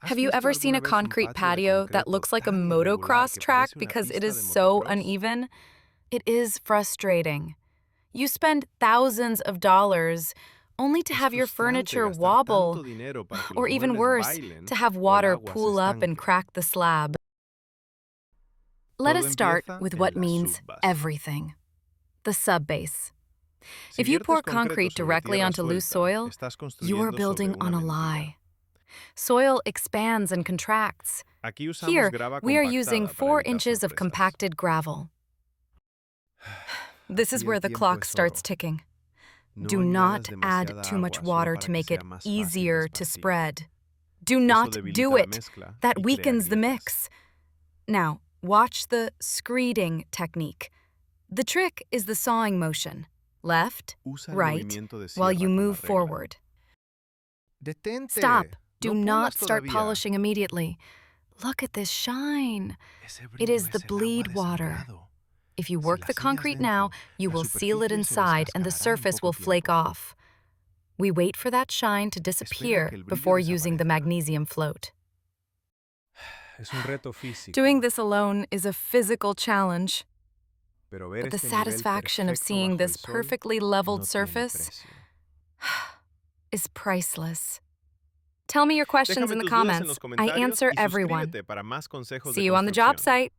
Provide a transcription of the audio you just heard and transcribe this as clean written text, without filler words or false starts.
Have you ever seen a concrete patio that looks like a motocross track because it is so uneven? It is frustrating. You spend thousands of dollars only to have your furniture wobble, or even worse, to have water pool up and crack the slab. Let us start with what means everything: the subbase. If you pour concrete directly onto loose soil, you are building on a lie. Soil expands and contracts. Here, we are using 4 inches of compacted gravel. This is where the clock starts ticking. Do not add too much water to make it easier to spread. Do not do it. That weakens the mix. Now, watch the screeding technique. The trick is the sawing motion. Left, right, while you move forward. Stop. Do not start polishing immediately. Look at this shine. It is the bleed water. If you work the concrete now, you will seal it inside and the surface will flake off. We wait for that shine to disappear before using the magnesium float. Doing this alone is a physical challenge, but the satisfaction of seeing this perfectly leveled surface is priceless. Tell me your questions in the comments. I answer everyone. See you on the job site.